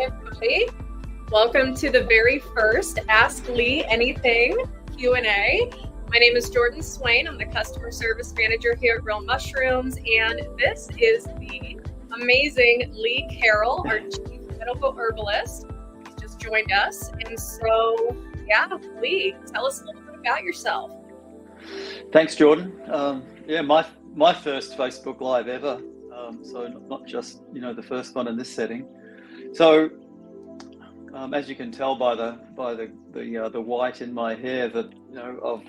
everybody. Welcome to the very first Ask Lee Anything Q&A. My name is Jordan Swain. I'm the Customer Service Manager here at Real Mushrooms, and this is the amazing Lee Carroll, our Chief Medical Herbalist. He's just joined us, and so, yeah, Lee, tell us a little bit about yourself. Thanks, Jordan. My first Facebook Live ever, so not just the first one in this setting. So, as you can tell by the white in my hair, that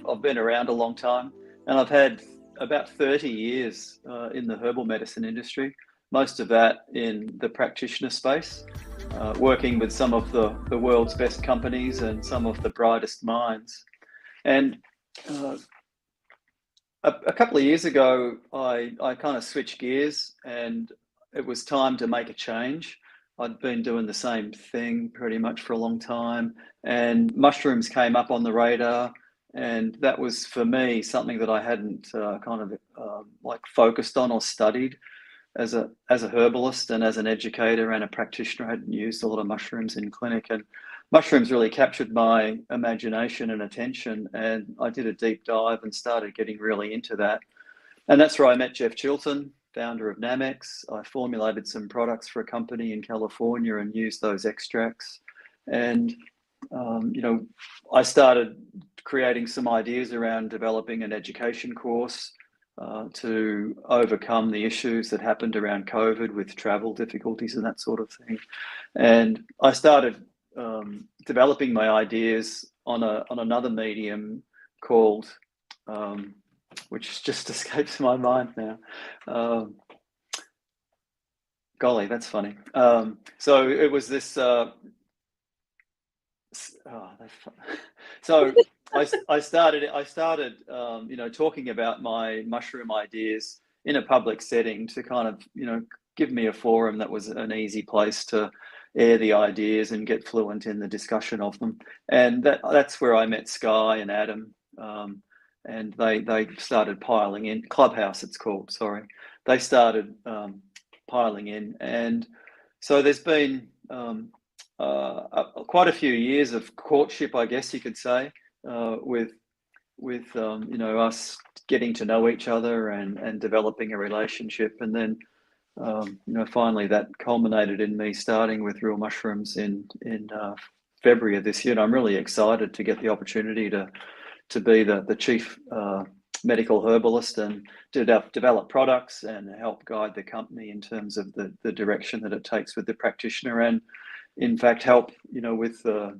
I've been around a long time, and I've had about 30 years in the herbal medicine industry. Most of that in the practitioner space, working with some of the world's best companies and some of the brightest minds. And a couple of years ago, I kind of switched gears, and it was time to make a change. I'd been doing the same thing pretty much for a long time, and mushrooms came up on the radar, and that was, for me, something that I hadn't focused on or studied. As a herbalist and as an educator and a practitioner, I hadn't used a lot of mushrooms in clinic, and mushrooms really captured my imagination and attention, and I did a deep dive and started getting really into that. And that's where I met Jeff Chilton, founder of Namex. I formulated some products for a company in California and used those extracts. And, I started creating some ideas around developing an education course to overcome the issues that happened around COVID with travel difficulties and that sort of thing. And I started developing my ideas on another medium called, which just escapes my mind now. Golly, that's funny. So it was this. So I started talking about my mushroom ideas in a public setting to kind of give me a forum that was an easy place to air the ideas and get fluent in the discussion of them. And that's where I met Sky and Adam, and they started piling in. Clubhouse, it's called. Sorry, they started piling in, and so there's been quite a few years of courtship, I guess you could say, with us getting to know each other and developing a relationship, and then finally that culminated in me starting with Real Mushrooms in February of this year. And I'm really excited to get the opportunity to be the Chief Medical Herbalist and to develop products and help guide the company in terms of the direction that it takes with the practitioner, and in fact help with the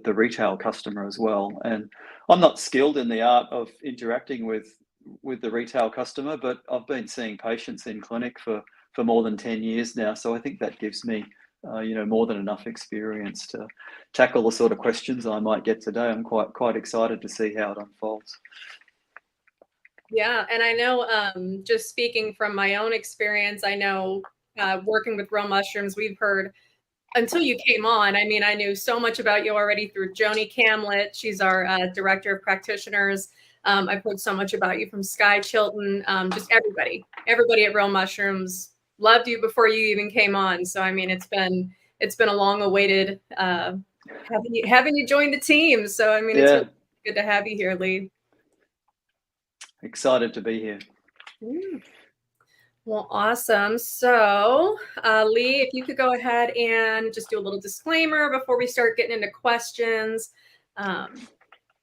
retail customer as well. And I'm not skilled in the art of interacting with the retail customer, but I've been seeing patients in clinic for more than 10 years now, so I think that gives me more than enough experience to tackle the sort of questions I might get today. I'm quite excited to see how it unfolds. Yeah, and I know, just speaking from my own experience, I know working with Real Mushrooms, we've heard, until you came on, I mean, I knew so much about you already through Joni Camlet. She's our Director of Practitioners. I've heard so much about you from Sky Chilton. Just everybody at Real Mushrooms loved you before you even came on. So I mean, it's been a long-awaited having you join the team. So I mean, It's really good to have you here, Lee. Excited to be here. Well, awesome. So, Lee, if you could go ahead and just do a little disclaimer before we start getting into questions.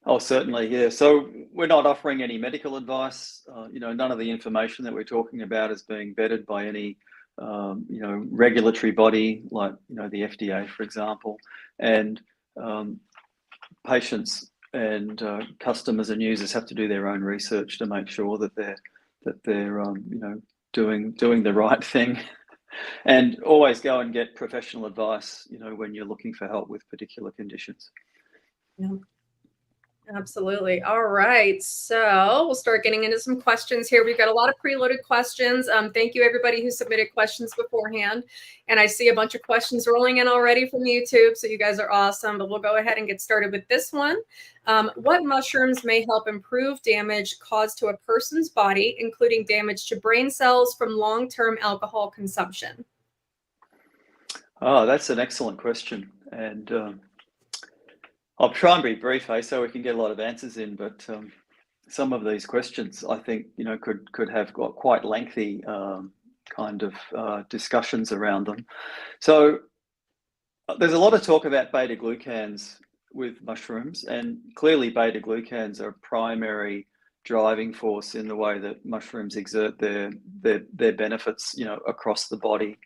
Oh, certainly, yeah. So we're not offering any medical advice. None of the information that we're talking about is being vetted by any, regulatory body like, the FDA, for example. And patients and customers and users have to do their own research to make sure that they're doing the right thing, and always go and get professional advice, when you're looking for help with particular conditions. Yeah. Absolutely. All right. So we'll start getting into some questions here. We've got a lot of preloaded questions. Thank you, everybody who submitted questions beforehand. And I see a bunch of questions rolling in already from YouTube. So you guys are awesome. But we'll go ahead and get started with this one. What mushrooms may help improve damage caused to a person's body, including damage to brain cells from long-term alcohol consumption? Oh, that's an excellent question. And I'll try and be brief, so we can get a lot of answers in, but some of these questions I think, could have got quite lengthy kind of discussions around them. So there's a lot of talk about beta glucans with mushrooms, and clearly beta glucans are a primary driving force in the way that mushrooms exert their benefits, across the body.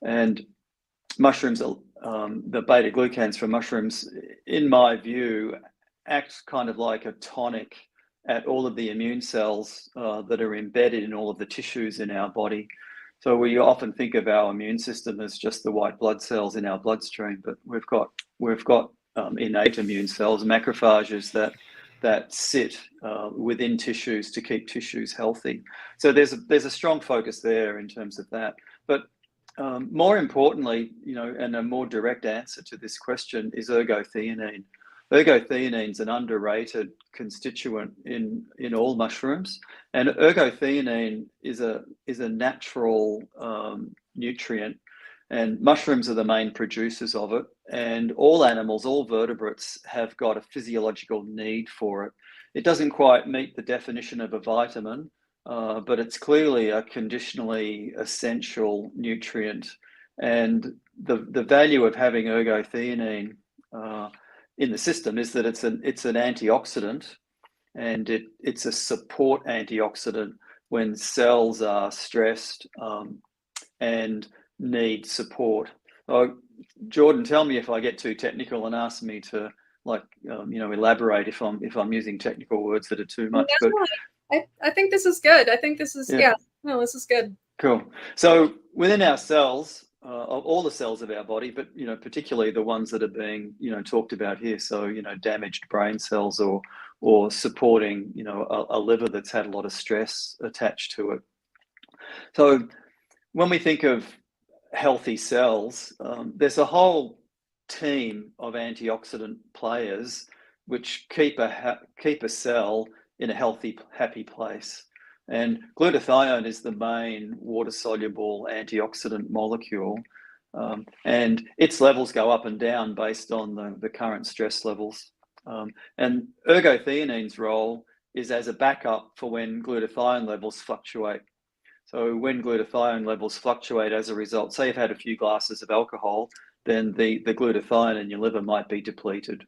And mushrooms, the beta glucans from mushrooms, in my view, act kind of like a tonic at all of the immune cells that are embedded in all of the tissues in our body. So we often think of our immune system as just the white blood cells in our bloodstream, but we've got innate immune cells, macrophages that sit within tissues to keep tissues healthy. So there's a strong focus there in terms of that. But more importantly, and a more direct answer to this question is ergothioneine. Ergothioneine is an underrated constituent in all mushrooms, and ergothioneine is a natural nutrient, and mushrooms are the main producers of it. And all animals, all vertebrates, have got a physiological need for it. It doesn't quite meet the definition of a vitamin, but it's clearly a conditionally essential nutrient. And the value of having ergothioneine in the system is that it's an antioxidant, and it's a support antioxidant when cells are stressed and need support. Jordan, tell me if I get too technical and ask me to elaborate if I'm using technical words that are too much. But I think this is good. I think this is this is good. Cool. So within our cells, all the cells of our body, but particularly the ones that are being talked about here. So damaged brain cells or supporting a liver that's had a lot of stress attached to it. So when we think of healthy cells, there's a whole team of antioxidant players which keep a cell in a healthy, happy place. And glutathione is the main water-soluble antioxidant molecule, and its levels go up and down based on the current stress levels. And ergothionine's role is as a backup for when glutathione levels fluctuate. So when glutathione levels fluctuate as a result, say you've had a few glasses of alcohol, then the glutathione in your liver might be depleted.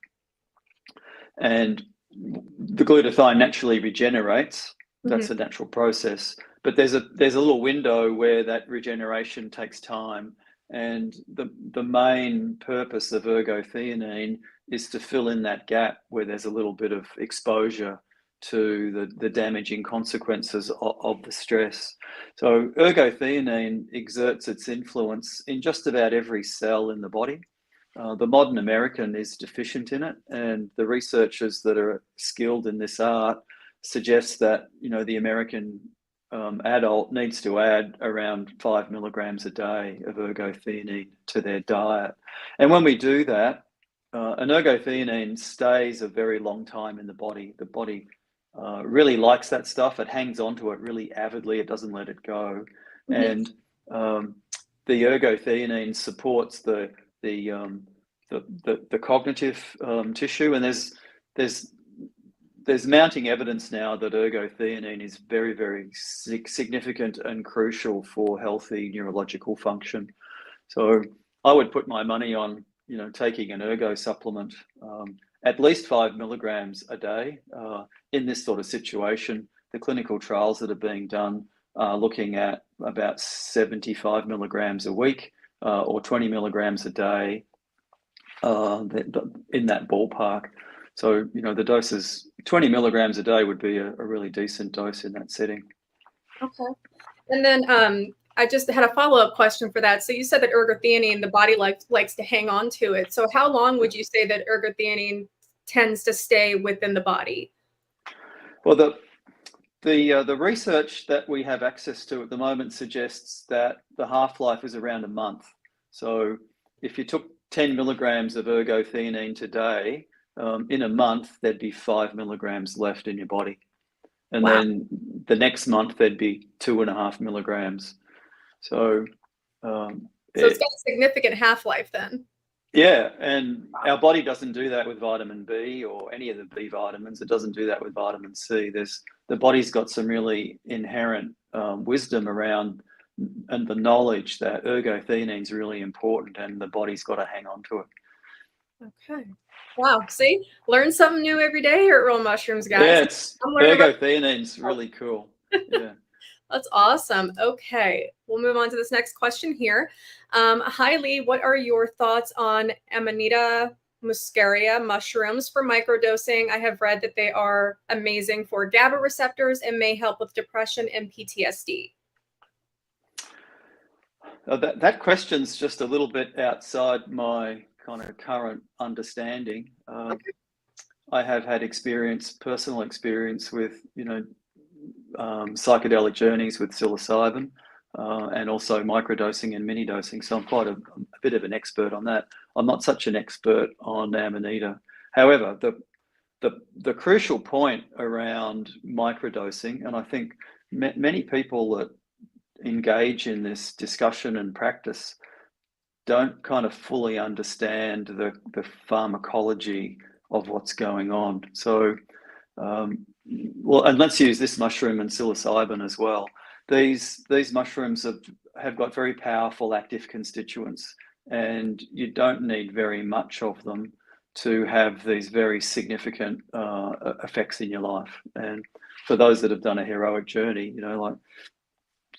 And the glutathione naturally regenerates. That's a natural process. But there's a little window where that regeneration takes time. And the main purpose of ergothioneine is to fill in that gap where there's a little bit of exposure to the damaging consequences of the stress. So ergothioneine exerts its influence in just about every cell in the body. The modern American is deficient in it, and the researchers that are skilled in this art suggest that the American adult needs to add around 5 milligrams a day of ergothioneine to their diet. And when we do that, an ergothioneine stays a very long time in the body. The body really likes that stuff. It hangs onto it really avidly. It doesn't let it go. And the ergothioneine supports the cognitive tissue, and there's mounting evidence now that ergothioneine is very, very significant and crucial for healthy neurological function. So I would put my money on taking an ergo supplement, at least 5 milligrams a day in this sort of situation. The clinical trials that are being done are looking at about 75 milligrams a week or 20 milligrams a day in that ballpark. So, the doses, 20 milligrams a day would be a really decent dose in that setting. Okay. And then I just had a follow-up question for that. So you said that ergothioneine, the body likes to hang on to it. So how long would you say that ergothioneine tends to stay within the body? Well, the research that we have access to at the moment suggests that the half-life is around a month. So if you took 10 milligrams of ergothioneine today, in a month, there'd be 5 milligrams left in your body. And then the next month, there'd be 2.5 milligrams. So So it's got a significant half-life then. Yeah, and our body doesn't do that with vitamin B or any of the B vitamins. It doesn't do that with vitamin C. The body's got some really inherent wisdom around and the knowledge that ergothioneine is really important, and the body's got to hang on to it. Okay. Wow. See, learn something new every day here at Real Mushrooms, guys. Yeah, it's ergothioneine really cool. Yeah. That's awesome. Okay, we'll move on to this next question here. Hi, Lee. What are your thoughts on Amanita muscaria mushrooms for microdosing? I have read that they are amazing for GABA receptors and may help with depression and PTSD. That question's just a little bit outside my kind of current understanding. Okay. I have had personal experience with, psychedelic journeys with psilocybin, and also microdosing and mini dosing. So I'm quite a bit of an expert on that. I'm not such an expert on Amanita. However, the crucial point around microdosing, and I think many people that engage in this discussion and practice don't kind of fully understand the pharmacology of what's going on. So, well, and let's use this mushroom and psilocybin as well. These mushrooms have got very powerful active constituents, and you don't need very much of them to have these very significant effects in your life. And for those that have done a heroic journey, like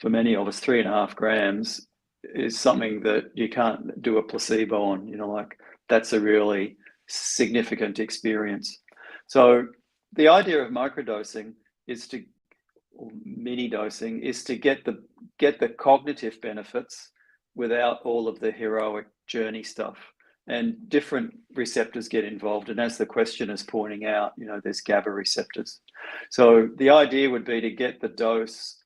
for many of us, 3.5 grams is something that you can't do a placebo on. Like that's a really significant experience. So the idea of microdosing or mini dosing is to get the cognitive benefits without all of the heroic journey stuff. And different receptors get involved. And as the question is pointing out, there's GABA receptors. So the idea would be to get the dose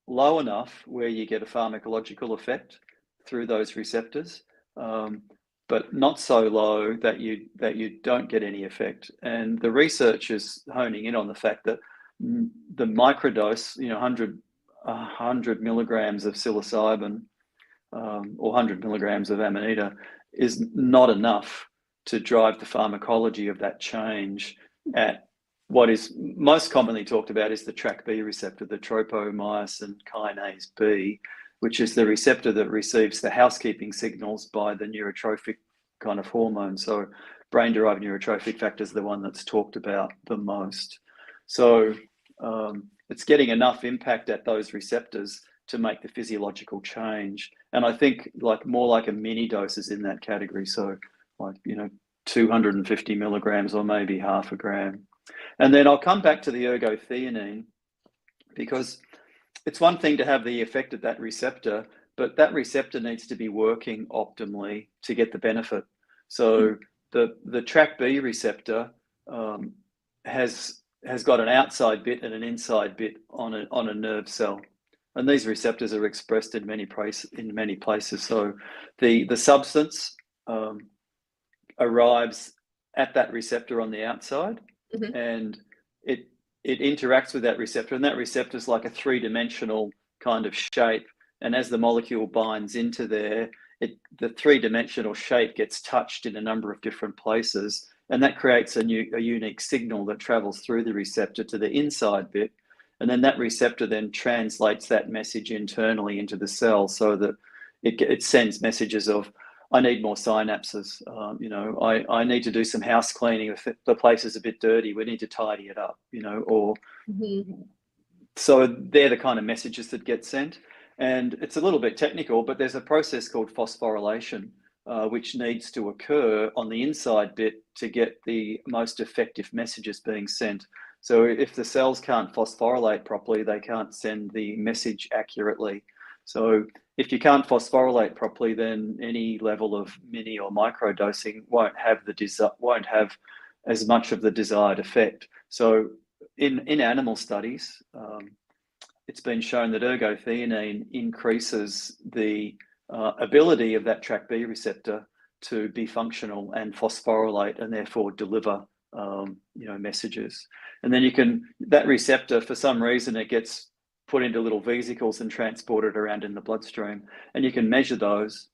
low enough where you get a pharmacological effect through those receptors, but not so low that you don't get any effect. And the research is honing in on the fact that the microdose, 100 milligrams of psilocybin or 100 milligrams of Amanita is not enough to drive the pharmacology of that change at what is most commonly talked about is the TrkB receptor, the tropomyosin kinase B, which is the receptor that receives the housekeeping signals by the neurotrophic kind of hormone. So brain-derived neurotrophic factor is the one that's talked about the most. So it's getting enough impact at those receptors to make the physiological change. And I think more like a mini dose is in that category. So 250 milligrams or maybe half a gram. And then I'll come back to the ergothioneine, because it's one thing to have the effect of that receptor, but that receptor needs to be working optimally to get the benefit. So the TrkB receptor has got an outside bit and an inside bit on a nerve cell. And these receptors are expressed in many places. So the substance arrives at that receptor on the outside, and it interacts with that receptor, and that receptor is like a 3-dimensional kind of shape. And as the molecule binds into there, the 3-dimensional shape gets touched in a number of different places, and that creates a unique signal that travels through the receptor to the inside bit. And then that receptor then translates that message internally into the cell, so that it sends messages of, I need more synapses. I need to do some house cleaning. If the place is a bit dirty, we need to tidy it up, So they're the kind of messages that get sent. And it's a little bit technical, but there's a process called phosphorylation, which needs to occur on the inside bit to get the most effective messages being sent. So if the cells can't phosphorylate properly, they can't send the message accurately. So if you can't phosphorylate properly, then any level of mini or micro dosing won't have as much of the desired effect. So in animal studies, it's been shown that ergothioneine increases the ability of that TrkB receptor to be functional and phosphorylate, and therefore deliver messages. And then that receptor, for some reason, it gets put into little vesicles and transported around in the bloodstream, and you can measure those.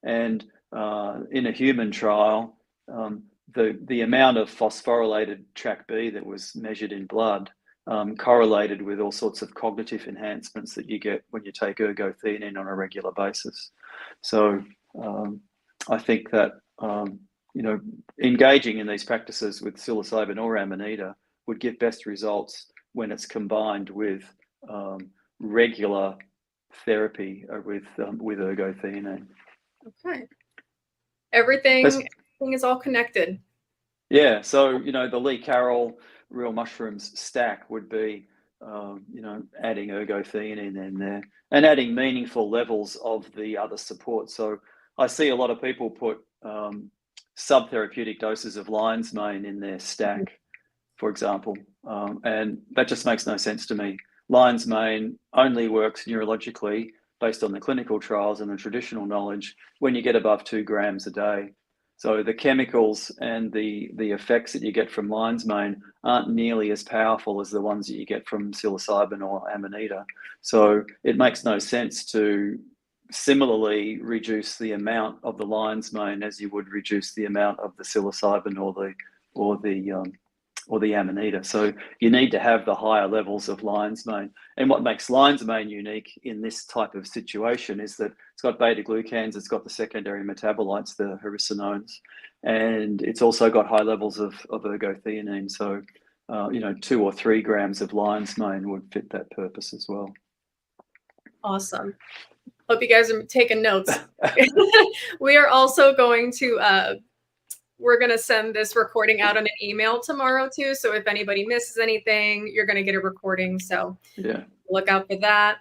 And in a human trial, the amount of phosphorylated TrkB that was measured in blood correlated with all sorts of cognitive enhancements that you get when you take ergothioneine on a regular basis. So I think that engaging in these practices with psilocybin or Amanita would give best results when it's combined with regular therapy with ergothioneine. Okay. Everything is all connected. Yeah. So, the Lee Carroll real mushrooms stack would be, adding ergothioneine in there and adding meaningful levels of the other support. So I see a lot of people put subtherapeutic doses of lion's mane in their stack, for example, and that just makes no sense to me. Lion's mane only works neurologically based on the clinical trials and the traditional knowledge when you get above 2 grams a day. So the chemicals and the effects that you get from lion's mane aren't nearly as powerful as the ones that you get from psilocybin or Amanita. So it makes no sense to similarly reduce the amount of the lion's mane as you would reduce the amount of the psilocybin or the Amanita. So you need to have the higher levels of lion's mane. And what makes lion's mane unique in this type of situation is that it's got beta glucans, it's got the secondary metabolites, the hericenones, and it's also got high levels of ergothioneine. So 2 or 3 grams of lion's mane would fit that purpose as well. Awesome. Hope you guys are taking notes. We are also going to we're going to send this recording out on an email tomorrow too. So if anybody misses anything, you're going to get a recording. So yeah, look out for that.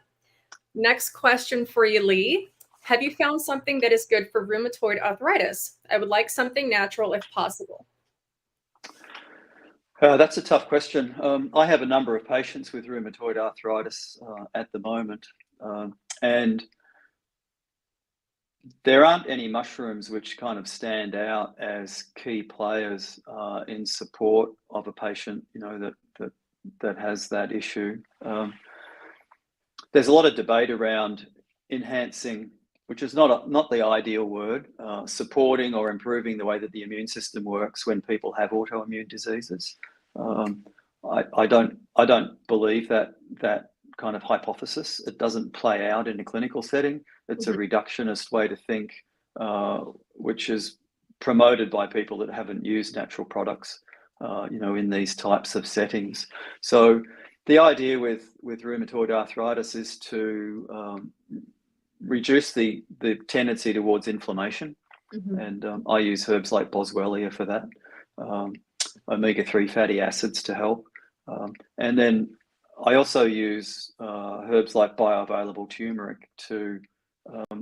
Next question for you, Lee. Have you found something that is good for rheumatoid arthritis? I would like something natural if possible. That's a tough question. I have a number of patients with rheumatoid arthritis at the moment, and there aren't any mushrooms which kind of stand out as key players in support of a patient, that has that issue. There's a lot of debate around enhancing, which is not the ideal word, supporting or improving the way that the immune system works when people have autoimmune diseases. I don't believe that kind of hypothesis. It doesn't play out in a clinical setting. It's a reductionist way to think, which is promoted by people that haven't used natural products, in these types of settings. So the idea with rheumatoid arthritis is to reduce the tendency towards inflammation. And I use herbs like boswellia for that, omega-3 fatty acids to help. And then I also use herbs like bioavailable turmeric to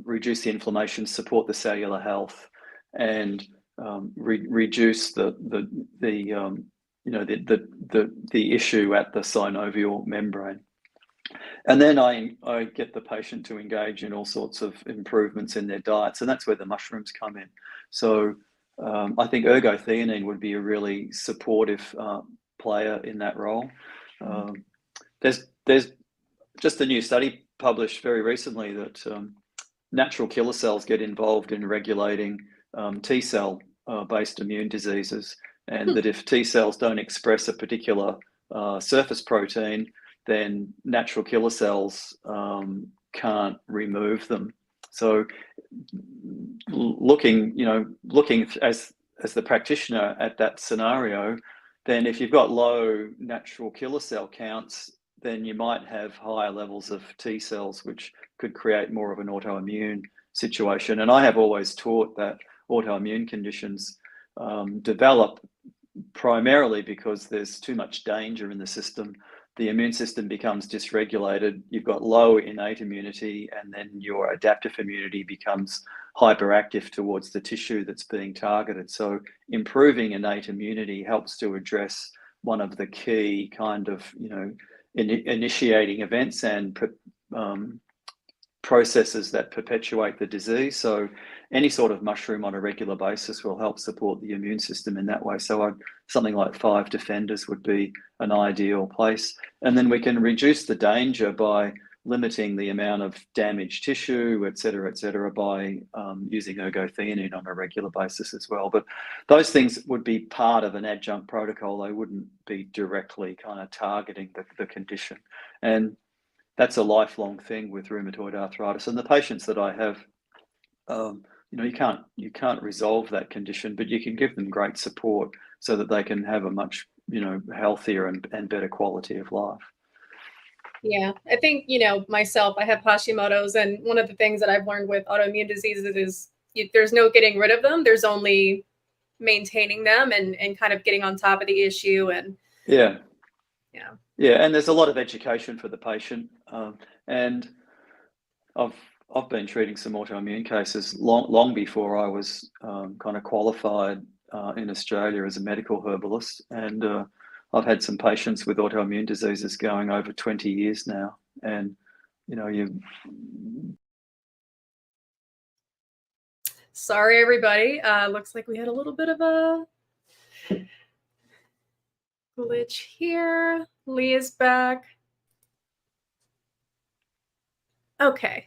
reduce the inflammation, support the cellular health, and reduce the issue at the synovial membrane. And then I get the patient to engage in all sorts of improvements in their diets, and that's where the mushrooms come in. So I think ergothioneine would be a really supportive player in that role. There's just a new study published very recently that natural killer cells get involved in regulating T cell based immune diseases, and that if T cells don't express a particular surface protein, then natural killer cells can't remove them. So looking as the practitioner at that scenario, then if you've got low natural killer cell counts, then you might have higher levels of T cells, which could create more of an autoimmune situation. And I have always taught that autoimmune conditions develop primarily because there's too much danger in the system. The immune system becomes dysregulated, you've got low innate immunity, and then your adaptive immunity becomes hyperactive towards the tissue that's being targeted. So improving innate immunity helps to address one of the key kind of, initiating events and processes that perpetuate the disease. So any sort of mushroom on a regular basis will help support the immune system in that way. So something like 5 defenders would be an ideal place. And then we can reduce the danger by limiting the amount of damaged tissue, et cetera, by using ergothioneine on a regular basis as well. But those things would be part of an adjunct protocol. They wouldn't be directly kind of targeting the condition. And that's a lifelong thing with rheumatoid arthritis. And the patients that I have, you can't resolve that condition, but you can give them great support so that they can have a much, healthier and better quality of life. Yeah, I think, myself, I have Hashimoto's, and one of the things that I've learned with autoimmune diseases is there's no getting rid of them. There's only maintaining them and kind of getting on top of the issue. And yeah, and there's a lot of education for the patient. And I've been treating some autoimmune cases long before I was kind of qualified in Australia as a medical herbalist, and I've had some patients with autoimmune diseases going over 20 years now, and Sorry, everybody. Looks like we had a little bit of a glitch here. Lee is back. Okay.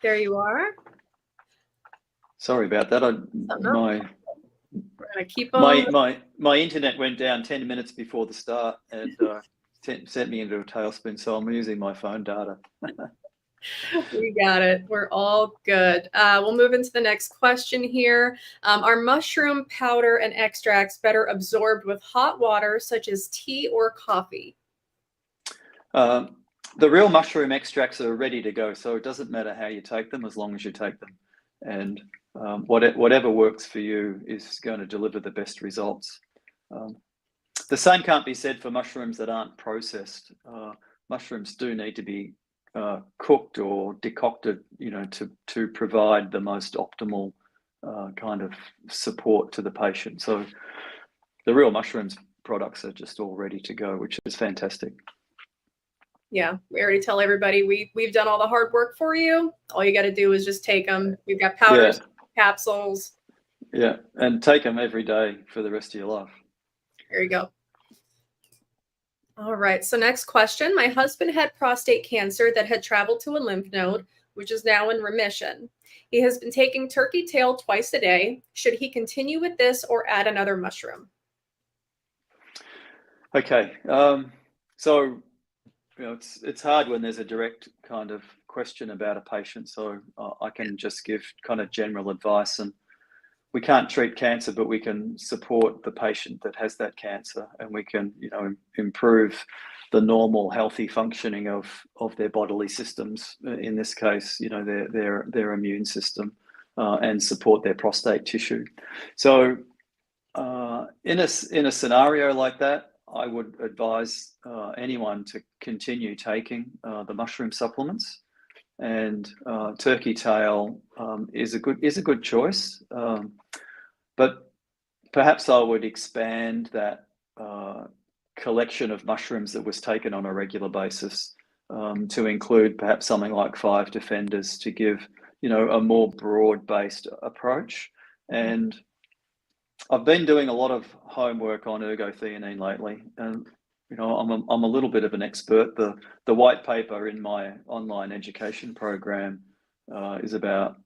There you are. Sorry about that. We're gonna keep on. My internet went down 10 minutes before the start and sent me into a tailspin, so I'm using my phone data. We got it. We're all good. We'll move into the next question here. Are mushroom powder and extracts better absorbed with hot water, such as tea or coffee? The real mushroom extracts are ready to go, so it doesn't matter how you take them as long as you take them. And whatever works for you is going to deliver the best results. The same can't be said for mushrooms that aren't processed. Mushrooms do need to be cooked or decocted, to provide the most optimal kind of support to the patient. So the real mushrooms products are just all ready to go, which is fantastic. Yeah, we already tell everybody we've done all the hard work for you. All you got to do is just take them. We've got powders, capsules. Yeah, and take them every day for the rest of your life. There you go. All right, so next question. My husband had prostate cancer that had traveled to a lymph node, which is now in remission. He has been taking turkey tail twice a day. Should he continue with this or add another mushroom? Okay, so it's hard when there's a direct kind of question about a patient, so I can just give kind of general advice. And we can't treat cancer, but we can support the patient that has that cancer, and we can improve the normal healthy functioning of their bodily systems, in this case their immune system, and support their prostate tissue. So in a scenario like that, I would advise anyone to continue taking the mushroom supplements, and turkey tail is a good choice. But perhaps I would expand that collection of mushrooms that was taken on a regular basis to include perhaps something like 5 defenders to give a more broad-based approach. And I've been doing a lot of homework on ergothioneine lately, and I'm a little bit of an expert. The white paper in my online education program is about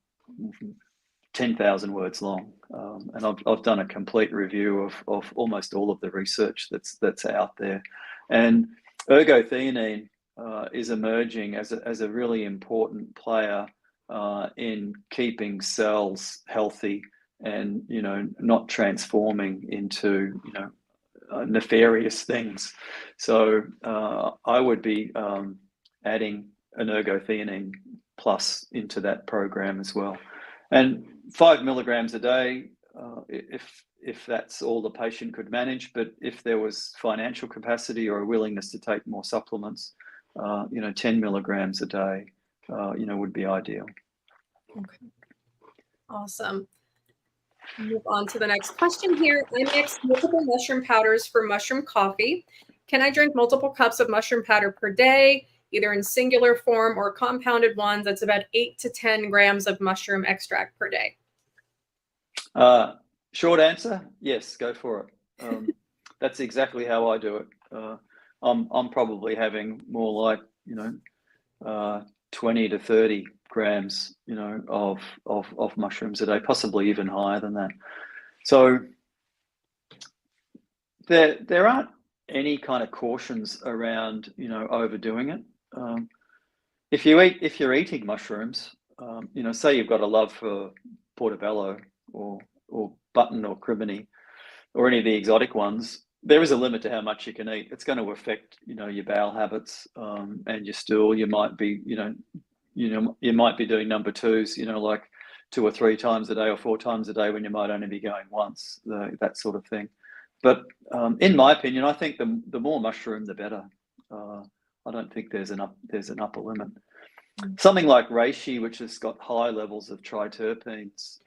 10,000 words long, and I've done a complete review of almost all of the research that's out there. And ergothioneine is emerging as a really important player in keeping cells healthy and not transforming into nefarious things. So I would be adding an ergothioneine plus into that program as well. And 5 milligrams a day, if that's all the patient could manage. But if there was financial capacity or a willingness to take more supplements, 10 milligrams a day, would be ideal. Okay. Awesome. Move on to the next question here. I mix multiple mushroom powders for mushroom coffee. Can I drink multiple cups of mushroom powder per day, either in singular form or compounded ones? That's about 8 to 10 grams of mushroom extract per day. Short answer, yes, go for it. That's exactly how I do it. I'm probably having more like 20 to 30 grams of mushrooms a day, possibly even higher than that. So there aren't any kind of cautions around overdoing it. If you're eating mushrooms, say you've got a love for portobello or button or crimini or any of the exotic ones, there is a limit to how much you can eat. It's going to affect your bowel habits and your stool. You might be you might be doing number twos, like 2 or 3 times a day or 4 times a day when you might only be going once, that sort of thing. But in my opinion, I think the more mushroom, the better. I don't think there's an upper limit. Something like reishi, which has got high levels of triterpenes,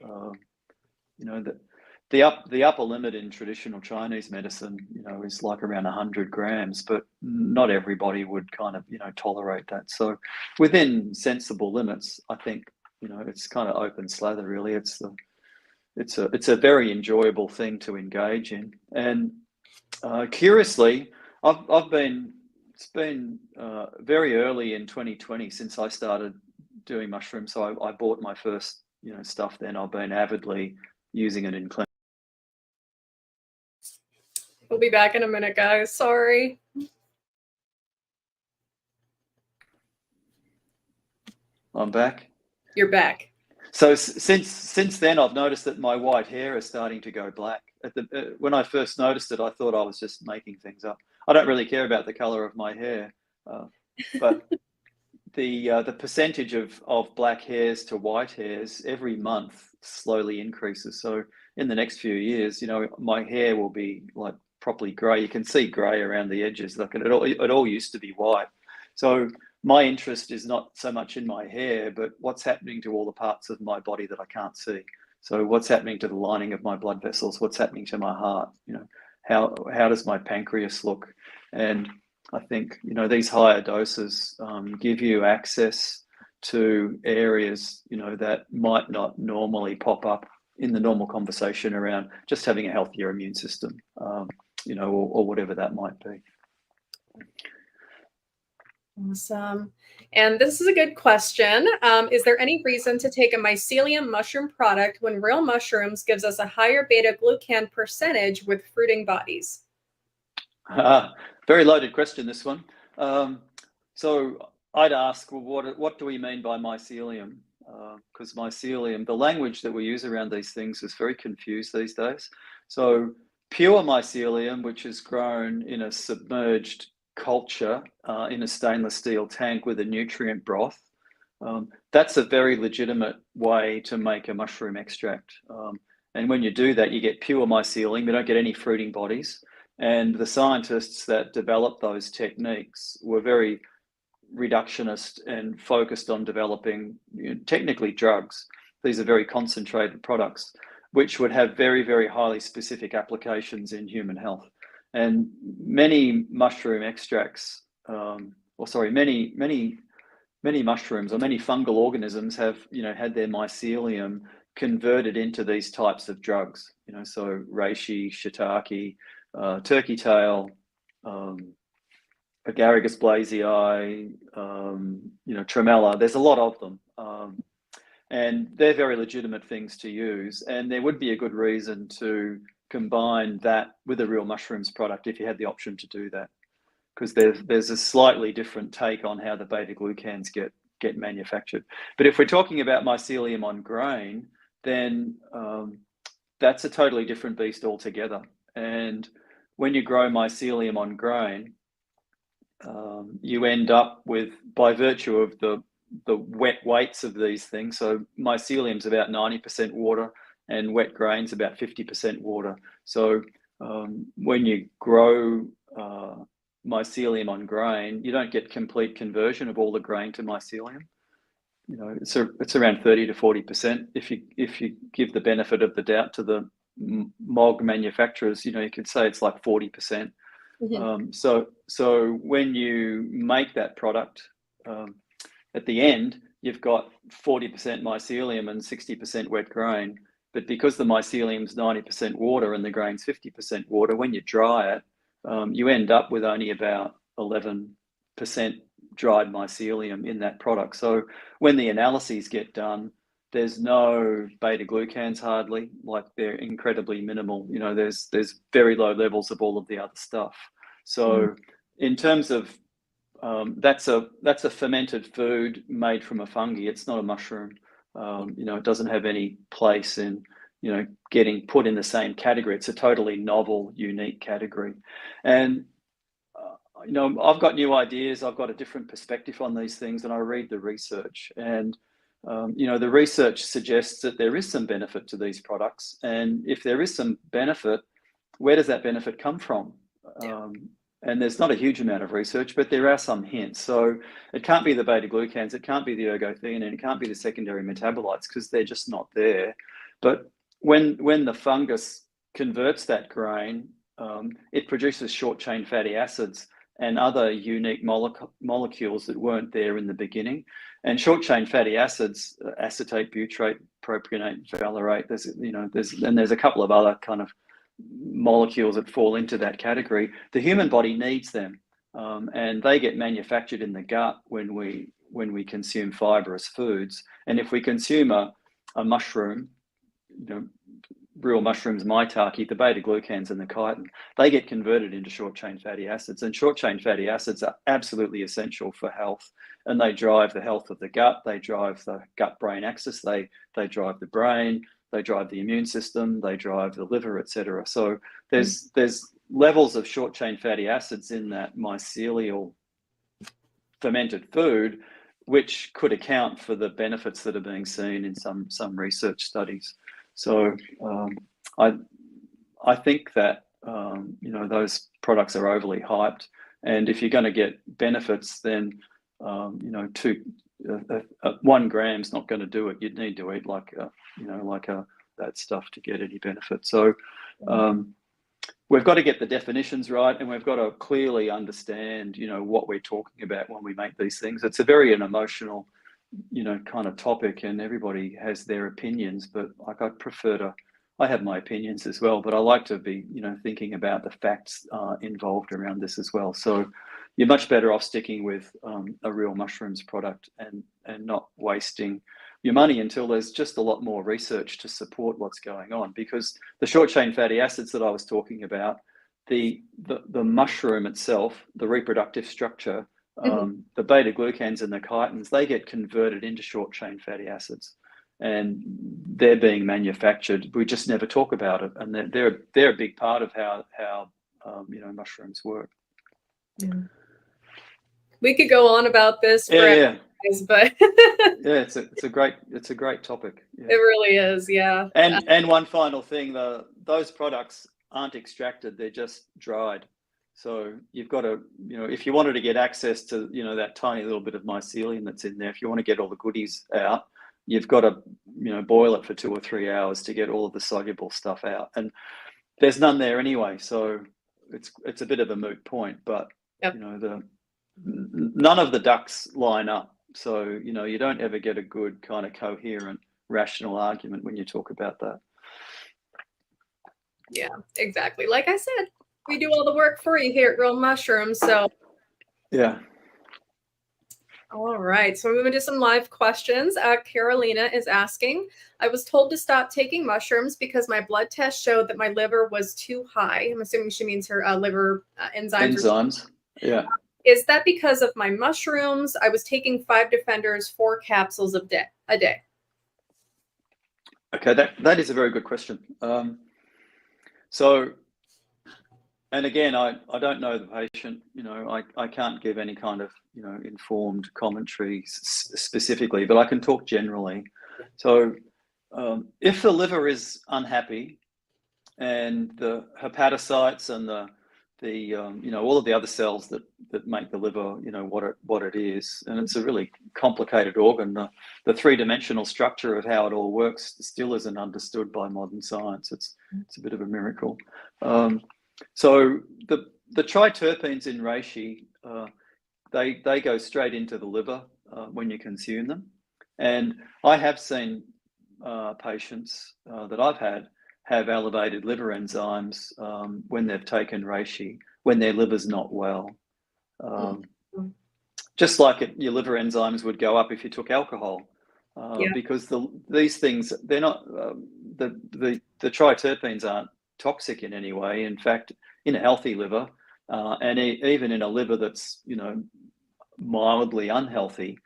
the upper limit in traditional Chinese medicine, is like around 100 grams, but not everybody would kind of tolerate that. So within sensible limits, I think it's kind of open slather really. It's a very enjoyable thing to engage in. And curiously, it's been very early in 2020 since I started doing mushrooms. So I bought my first stuff then. I've been avidly using it in clinic. We'll be back in a minute, guys. Sorry. I'm back. You're back. So since then, I've noticed that my white hair is starting to go black. When I first noticed it, I thought I was just making things up. I don't really care about the color of my hair, but the percentage of black hairs to white hairs every month slowly increases. So in the next few years, my hair will be like properly grey. You can see grey around the edges. Like it all used to be white. So my interest is not so much in my hair, but what's happening to all the parts of my body that I can't see. So what's happening to the lining of my blood vessels? What's happening to my heart? How does my pancreas look? And I think these higher doses give you access to areas that might not normally pop up in the normal conversation around just having a healthier immune system, or whatever that might be. Awesome. And this is a good question. Is there any reason to take a mycelium mushroom product when real mushrooms gives us a higher beta-glucan percentage with fruiting bodies? Very loaded question, this one. So I'd ask, well, what do we mean by mycelium? Because mycelium, the language that we use around these things is very confused these days. So pure mycelium, which is grown in a submerged culture in a stainless steel tank with a nutrient broth, that's a very legitimate way to make a mushroom extract. And when you do that, you get pure mycelium. You don't get any fruiting bodies. And the scientists that developed those techniques were very reductionist and focused on developing technically drugs. These are very concentrated products, which would have very, very highly specific applications in human health. And many mushroom extracts, many mushrooms or many fungal organisms have, had their mycelium converted into these types of drugs. So reishi, shiitake, turkey tail, Agaricus blazei, tremella. There's a lot of them, and they're very legitimate things to use. And there would be a good reason to combine that with a real mushrooms product if you had the option to do that, because there's a slightly different take on how the beta glucans get manufactured. But if we're talking about mycelium on grain, then that's a totally different beast altogether. And when you grow mycelium on grain, you end up with, by virtue of the wet weights of these things, so mycelium's about 90% water and wet grain's about 50% water. So when you grow mycelium on grain, you don't get complete conversion of all the grain to mycelium. It's around 30 to 40%. If you give the benefit of the doubt to the MOG manufacturers, you could say it's like 40%. Mm-hmm. So when you make that product, at the end, you've got 40% mycelium and 60% wet grain. But because the mycelium's 90% water and the grain's 50% water, when you dry it, you end up with only about 11% dried mycelium in that product. So when the analyses get done, there's no beta glucans hardly, like they're incredibly minimal. You know, there's very low levels of all of the other stuff. So in terms of that's a fermented food made from a fungi. It's not a mushroom. You know, it doesn't have any place in, you know, getting put in the same category. It's a totally novel, unique category. And you know, I've got new ideas. I've got a different perspective on these things, and I read the research. And you know, the research suggests that there is some benefit to these products. And if there is some benefit, where does that benefit come from? And there's not a huge amount of research, but there are some hints. So it can't be the beta glucans, it can't be the ergothioneine, it can't be the secondary metabolites, because they're just not there. But when the fungus converts that grain, it produces short chain fatty acids and other unique molecules that weren't there in the beginning. And short chain fatty acids, acetate, butyrate, propionate, valerate, there's a couple of other kind of molecules that fall into that category. The human body needs them, and they get manufactured in the gut when we consume fibrous foods. And if we consume a mushroom, you know, real mushrooms, maitake, the beta glucans and the chitin, they get converted into short chain fatty acids, and short chain fatty acids are absolutely essential for health, and they drive the health of the gut, they drive the gut brain axis, they drive the brain, they drive the immune system, they drive the liver, etc. So there's levels of short chain fatty acids in that mycelial fermented food, which could account for the benefits that are being seen in some research studies. So I think that you know, those products are overly hyped, and if you're going to get benefits, then you know, 1 gram's not going to do it. You'd need to eat like that stuff to get any benefit. So we've got to get the definitions right, and we've got to clearly understand, you know, what we're talking about when we make these things. It's a very an emotional, you know, kind of topic, and everybody has their opinions, but like I have my opinions as well, but I like to be, you know, thinking about the facts involved around this as well. So you're much better off sticking with a real mushrooms product and not wasting your money until there's just a lot more research to support what's going on. Because the short chain fatty acids that I was talking about, the mushroom itself, the reproductive structure, the beta glucans and the chitins, they get converted into short chain fatty acids, and they're being manufactured. We just never talk about it, and they're a big part of how you know, mushrooms work. Yeah. We could go on about this forever, guys, but yeah, it's a great topic. Yeah. It really is, yeah. And one final thing, those products aren't extracted; they're just dried. So you've got to, you know, if you wanted to get access to, you know, that tiny little bit of mycelium that's in there, if you want to get all the goodies out, you've got to, you know, boil it for 2 or 3 hours to get all of the soluble stuff out, and there's none there anyway. So it's a bit of a moot point, but you know, none of the ducks line up. So, you know, you don't ever get a good kind of coherent, rational argument when you talk about that. Yeah, exactly. Like I said, we do all the work for you here at Real Mushrooms. So yeah. All right, so we're moving to some live questions. Carolina is asking, I was told to stop taking mushrooms because my blood test showed that my liver was too high. I'm assuming she means her liver enzymes. Yeah. Is that because of my mushrooms? I was taking 5 Defenders, 4 capsules a day. Okay, that is a very good question. So, and again, I don't know the patient. You know, I can't give any kind of, you know, informed commentary specifically, but I can talk generally. So, if the liver is unhappy and the hepatocytes and the you know, all of the other cells that make the liver, you know, what it is, and it's a really complicated organ. The 3-dimensional structure of how it all works still isn't understood by modern science. It's a bit of a miracle. So the triterpenes in reishi, they go straight into the liver when you consume them, and I have seen patients that I've had have elevated liver enzymes when they've taken reishi, when their liver's not well. Just like your liver enzymes would go up if you took alcohol, because these things, they're not, the triterpenes aren't toxic in any way. In fact, in a healthy liver, and even in a liver that's, mildly unhealthy,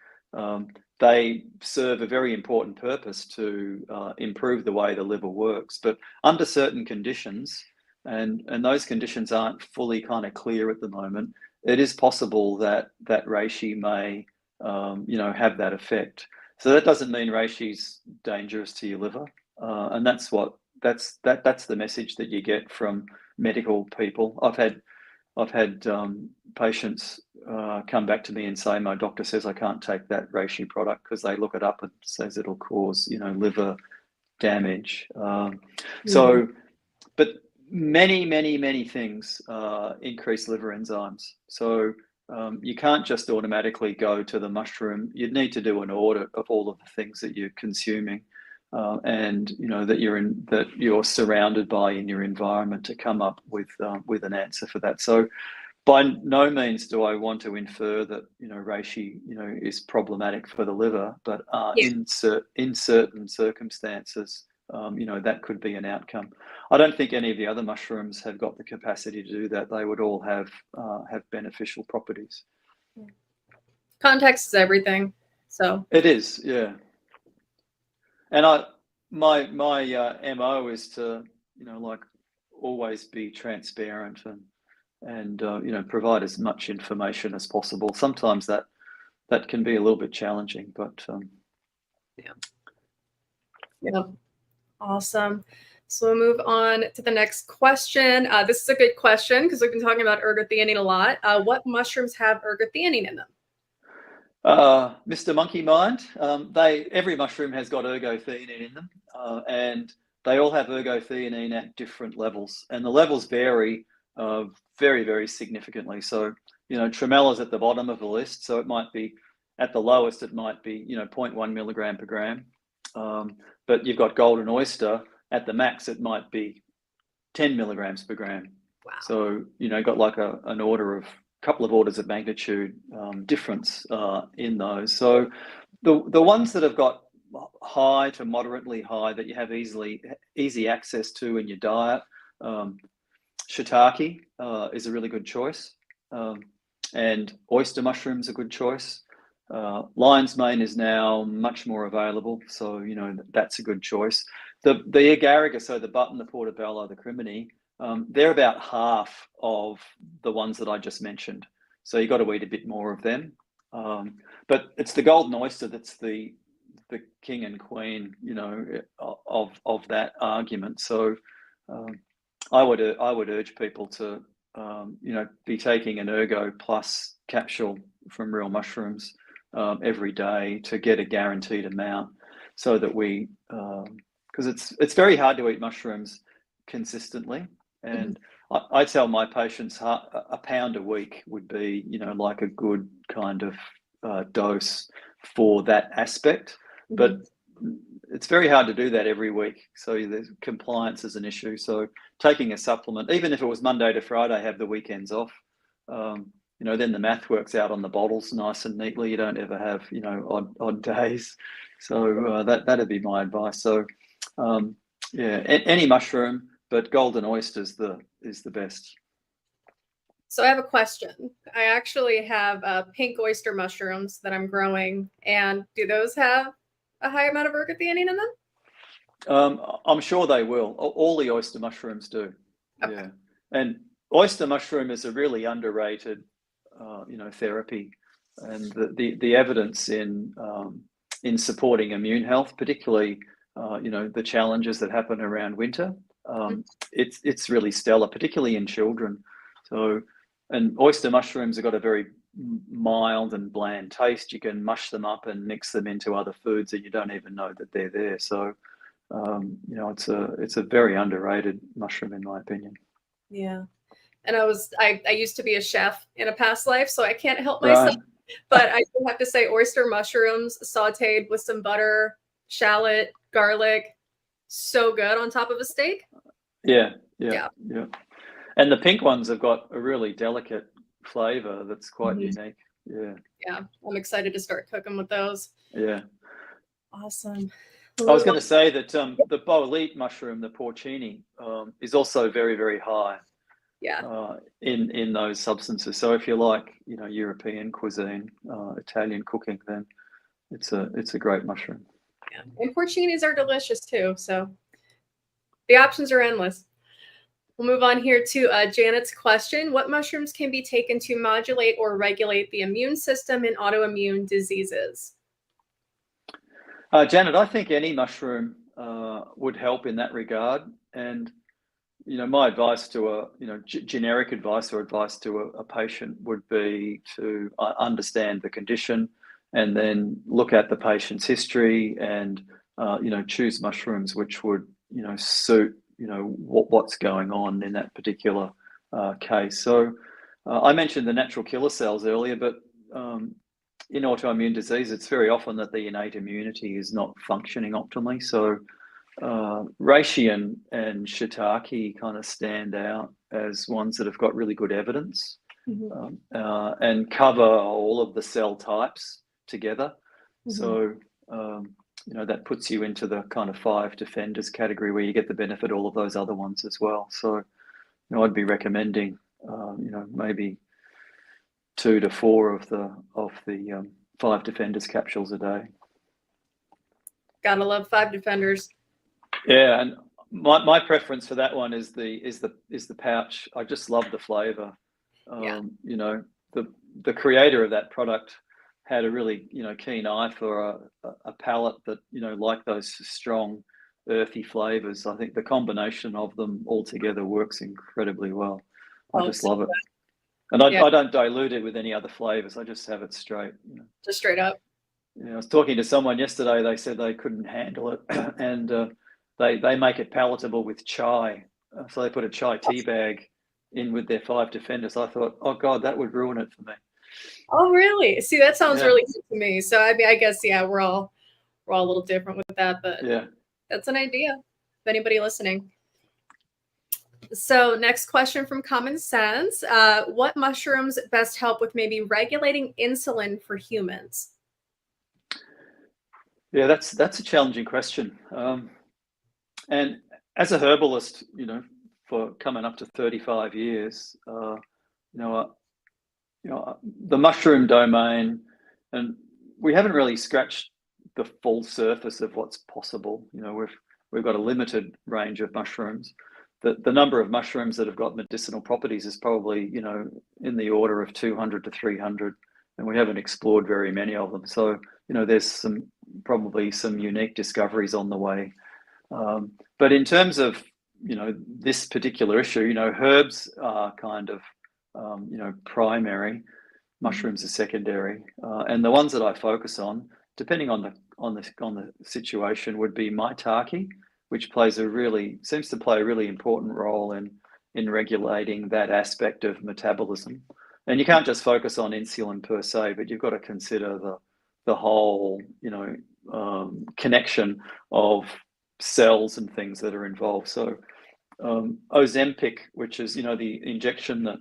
they serve a very important purpose to improve the way the liver works. But under certain conditions, and those conditions aren't fully kind of clear at the moment, it is possible that reishi may, have that effect. So that doesn't mean reishi's dangerous to your liver, and that's the message that you get from medical people. I've had patients come back to me and say, my doctor says I can't take that reishi product because they look it up and says it'll cause, liver damage. So, but many things increase liver enzymes. So you can't just automatically go to the mushroom. You'd need to do an audit of all of the things that you're consuming, and that you're surrounded by in your environment to come up with an answer for that. So by no means do I want to infer that reishi is problematic for the liver, but in certain circumstances, that could be an outcome. I don't think any of the other mushrooms have got the capacity to do that. They would all have beneficial properties. Context is everything. So it is, yeah. And my MO is to always be transparent and provide as much information as possible. Sometimes that can be a little bit challenging, but yeah. Awesome. So we'll move on to the next question. This is a good question because we've been talking about ergothioneine a lot. What mushrooms have ergothioneine in them? Mr. Monkey Mind, every mushroom has got ergothioneine in them, and they all have ergothioneine at different levels, and the levels vary very, very significantly. So, tremella's at the bottom of the list, so it might be at the lowest, it might be 0.1 milligram per gram. But you've got golden oyster at the max, it might be 10 milligrams per gram. Wow. So, got like an order of couple of orders of magnitude difference in those. So the ones that have got high to moderately high that you have easy access to in your diet, shiitake is a really good choice, and oyster mushrooms a good choice. Lion's mane is now much more available, so that's a good choice. The agaricus, so the button, the portobello, the crimini, they're about half of the ones that I just mentioned. So you've got to eat a bit more of them. But it's the golden oyster that's the king and queen, of that argument. So I would urge people to, be taking an Ergo Plus capsule from real mushrooms every day to get a guaranteed amount, so that because it's very hard to eat mushrooms consistently. And I tell my patients a pound a week would be, like a good kind of dose for that aspect. But it's very hard to do that every week. So there's compliance is an issue. So taking a supplement, even if it was Monday to Friday, have the weekends off, then the math works out on the bottles nice and neatly. You don't ever have, odd days. So that'd be my advice. So any mushroom, but golden oyster is the best. So I have a question. I actually have pink oyster mushrooms that I'm growing, and do those have a high amount of ergothioneine in them? I'm sure they will. All the oyster mushrooms do. Okay. Yeah, and oyster mushroom is a really underrated, therapy, and the evidence in supporting immune health, particularly, the challenges that happen around winter. It's really stellar, particularly in children. So, and oyster mushrooms have got a very mild and bland taste. You can mush them up and mix them into other foods, and you don't even know that they're there. So, it's a very underrated mushroom, in my opinion. Yeah, and I used to be a chef in a past life, so I can't help myself. Right. But I do have to say, oyster mushrooms sautéed with some butter, shallot, garlic. so good on top of a steak. Yeah. Yeah. And the pink ones have got a really delicate flavor that's quite unique. Yeah. Yeah, I'm excited to start cooking with those. Yeah. Awesome. I was going to say that the bolete mushroom, the porcini, is also very, very high. Yeah. In those substances. So if you like, European cuisine, Italian cooking, then it's a great mushroom. Yeah. And porcinis are delicious too. So the options are endless. We'll move on here to Janet's question. What mushrooms can be taken to modulate or regulate the immune system in autoimmune diseases? Janet, I think any mushroom would help in that regard. And, my advice to generic advice or advice to a patient would be to understand the condition and then look at the patient's history and, choose mushrooms which would, suit, what's going on in that particular case. So I mentioned the natural killer cells earlier, but in autoimmune disease, it's very often that the innate immunity is not functioning optimally. So reishi and shiitake kind of stand out as ones that have got really good evidence and cover all of the cell types together. So, that puts you into the kind of 5 defenders category where you get the benefit of all of those other ones as well. So, I'd be recommending, maybe 2 to 4 of the 5 defenders capsules a day. Gotta love 5 defenders. Yeah, and my preference for that one is the pouch. I just love the flavor. The creator of that product had a really keen eye for a palate that like those strong earthy flavors. I think the combination of them all together works incredibly well. I just love it. And I don't dilute it with any other flavors. I just have it straight. Just straight up. I was talking to someone yesterday. They said they couldn't handle it, and they make it palatable with chai. So they put a chai tea bag in with their 5 defenders. I thought, oh God, that would ruin it for me. Oh, really? See, that sounds really good to me. So I mean, I guess we're all a little different with that, but that's an idea. If anybody listening. So next question from Common Sense. What mushrooms best help with maybe regulating insulin for humans? Yeah, that's a challenging question. And as a herbalist, for coming up to 35 years, the mushroom domain, and we haven't really scratched the full surface of what's possible. We've got a limited range of mushrooms. The number of mushrooms that have got medicinal properties is probably, in the order of 200 to 300, and we haven't explored very many of them. So, there's probably some unique discoveries on the way. But in terms of, this particular issue, herbs are kind of, primary, mushrooms are secondary, and the ones that I focus on, depending on the situation, would be maitake, which seems to play a really important role in regulating that aspect of metabolism. And you can't just focus on insulin per se, but you've got to consider the whole, connection of cells and things that are involved. So Ozempic, which is, the injection that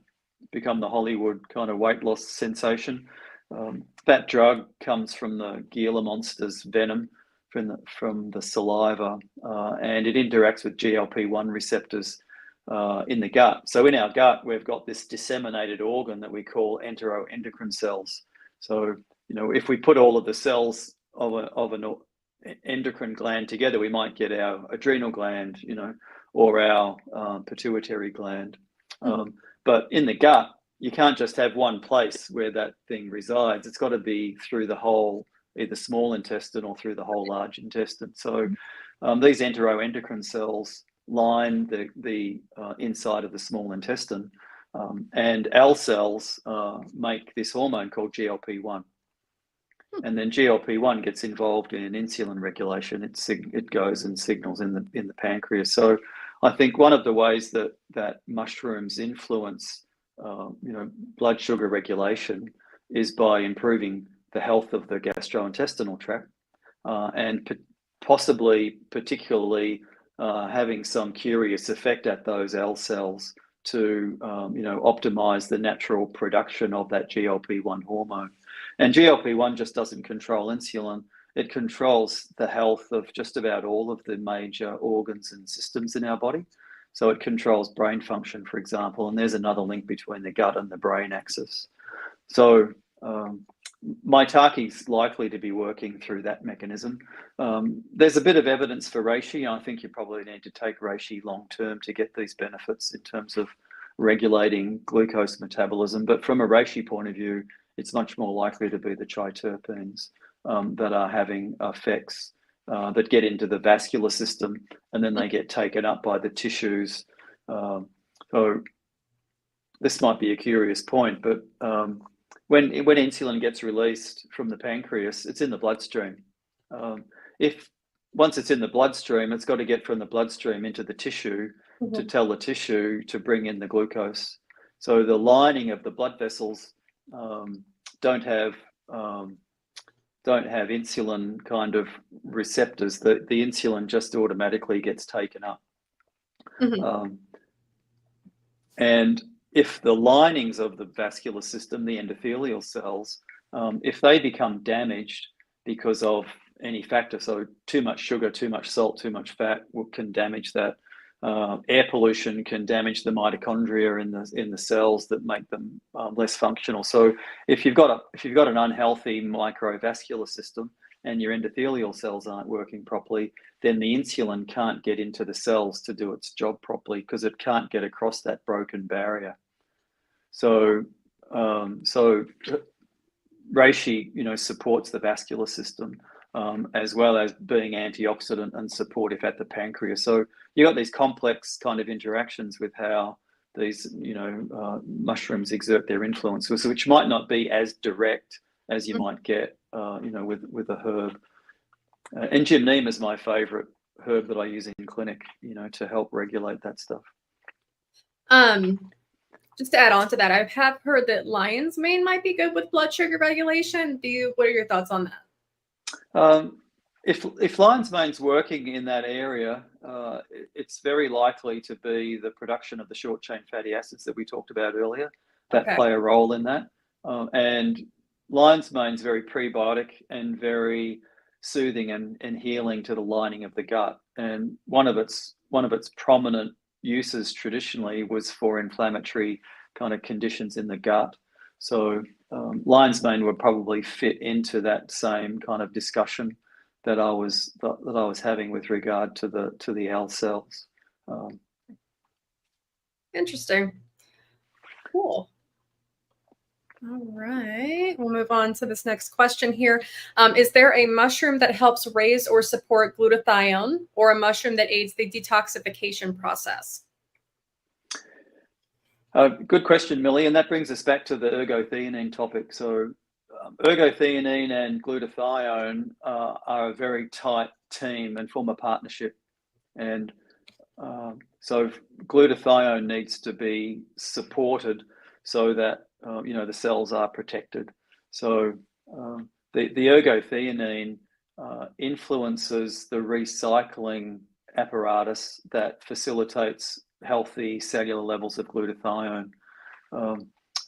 become the Hollywood kind of weight loss sensation, that drug comes from the Gila monster's venom from the saliva, and it interacts with GLP-1 receptors in the gut. So in our gut, we've got this disseminated organ that we call enteroendocrine cells. So, if we put all of the cells of an endocrine gland together, we might get our adrenal gland, or our pituitary gland. But in the gut, you can't just have one place where that thing resides. It's got to be through the whole, either small intestine or through the whole large intestine. So these enteroendocrine cells line the inside of the small intestine, and L cells make this hormone called GLP-1. And then GLP-1 gets involved in insulin regulation. It goes and signals in the pancreas. So I think one of the ways that mushrooms influence blood sugar regulation is by improving the health of the gastrointestinal tract, and possibly particularly having some curious effect at those L cells to optimize the natural production of that GLP-1 hormone. And GLP-1 just doesn't control insulin. It controls the health of just about all of the major organs and systems in our body. So it controls brain function, for example, and there's another link between the gut and the brain axis. So maitake is likely to be working through that mechanism. There's a bit of evidence for reishi. I think you probably need to take reishi long term to get these benefits in terms of regulating glucose metabolism. But from a reishi point of view, it's much more likely to be the triterpenes that are having effects that get into the vascular system, and then they get taken up by the tissues. So this might be a curious point, but when insulin gets released from the pancreas, it's in the bloodstream. If once it's in the bloodstream, it's got to get from the bloodstream into the tissue to tell the tissue to bring in the glucose. So the lining of the blood vessels don't have insulin kind of receptors. The insulin just automatically gets taken up. And if the linings of the vascular system, the endothelial cells, if they become damaged because of any factor, so too much sugar, too much salt, too much fat can damage that. Air pollution can damage the mitochondria in the cells that make them less functional. So if you've got an unhealthy microvascular system and your endothelial cells aren't working properly, then the insulin can't get into the cells to do its job properly because it can't get across that broken barrier. So reishi, supports the vascular system as well as being antioxidant and supportive at the pancreas. So you got these complex kind of interactions with how these mushrooms exert their influence, which might not be as direct as you might get with a herb. And Jim Neem is my favorite herb that I use in clinic, to help regulate that stuff. Just to add on to that, I have heard that lion's mane might be good with blood sugar regulation. What are your thoughts on that? If lion's mane's working in that area, it's very likely to be the production of the short chain fatty acids that we talked about earlier that play a role in that. And lion's mane's very prebiotic and very soothing and healing to the lining of the gut. And one of its prominent uses traditionally was for inflammatory kind of conditions in the gut. So lion's mane would probably fit into that same kind of discussion that I was having with regard to the L cells. Interesting. Cool. All right, we'll move on to this next question here. Is there a mushroom that helps raise or support glutathione, or a mushroom that aids the detoxification process? Good question, Millie, and that brings us back to the ergothioneine topic. So ergothioneine and glutathione are a very tight team and form a partnership. And so glutathione needs to be supported so that the cells are protected. So the ergothioneine influences the recycling apparatus that facilitates healthy cellular levels of glutathione.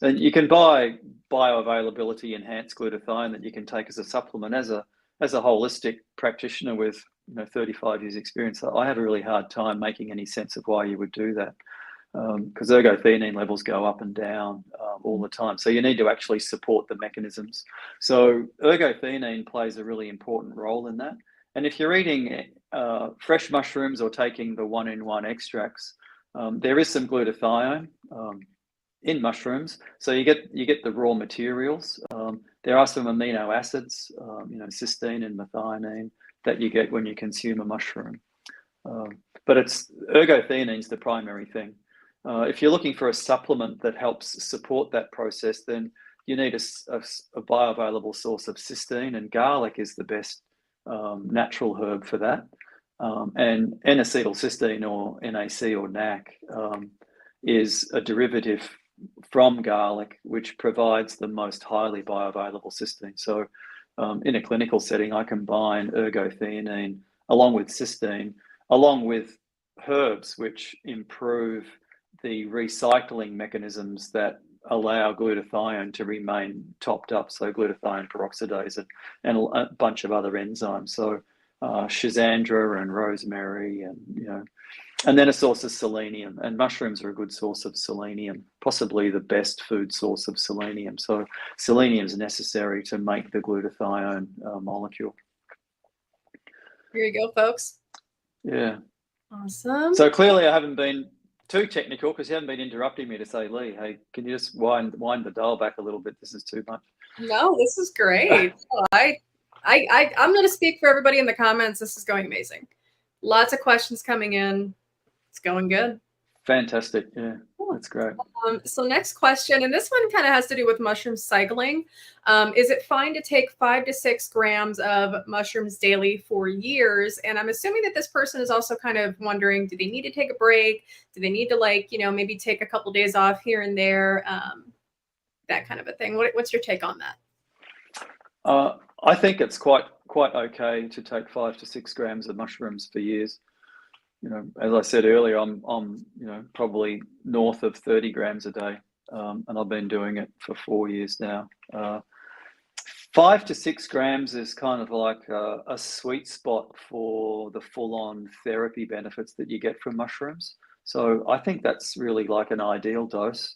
And you can buy bioavailability enhanced glutathione that you can take as a supplement. As a holistic practitioner with 35 years experience, I have a really hard time making any sense of why you would do that, because ergothioneine levels go up and down all the time. So you need to actually support the mechanisms. So ergothioneine plays a really important role in that. And if you're eating fresh mushrooms or taking the 1-in-1 extracts, there is some glutathione in mushrooms, so you get the raw materials. There are some amino acids, cysteine and methionine, that you get when you consume a mushroom. But ergothioneine is the primary thing. If you're looking for a supplement that helps support that process, then you need a bioavailable source of cysteine, and garlic is the best natural herb for that. And N-acetylcysteine, or NAC or NAC, is a derivative from garlic, which provides the most highly bioavailable cysteine. So in a clinical setting, I combine ergothioneine along with cysteine, along with herbs, which improve the recycling mechanisms that allow glutathione to remain topped up. So glutathione peroxidase and a bunch of other enzymes. So schizandra and rosemary, and and then a source of selenium. And mushrooms are a good source of selenium, possibly the best food source of selenium. So selenium is necessary to make the glutathione molecule. Here you go, folks. Yeah. Awesome. So clearly I haven't been too technical, because you haven't been interrupting me to say, Lee, hey, can you just wind the dial back a little bit? This is too much. No, this is great. I'm going to speak for everybody in the comments. This is going amazing. Lots of questions coming in. It's going good. Fantastic. Yeah, that's great. So next question, and this one kind of has to do with mushroom cycling. Is it fine to take 5 to 6 grams of mushrooms daily for years? And I'm assuming that this person is also kind of wondering, do they need to take a break? Do they need to, like, maybe take a couple days off here and there? That kind of a thing. What's your take on that? I think it's quite okay to take 5 to 6 grams of mushrooms for years. As I said earlier, I'm probably north of 30 grams a day, and I've been doing it for 4 years now. 5 to 6 grams is kind of like a sweet spot for the full-on therapy benefits that you get from mushrooms. So I think that's really like an ideal dose.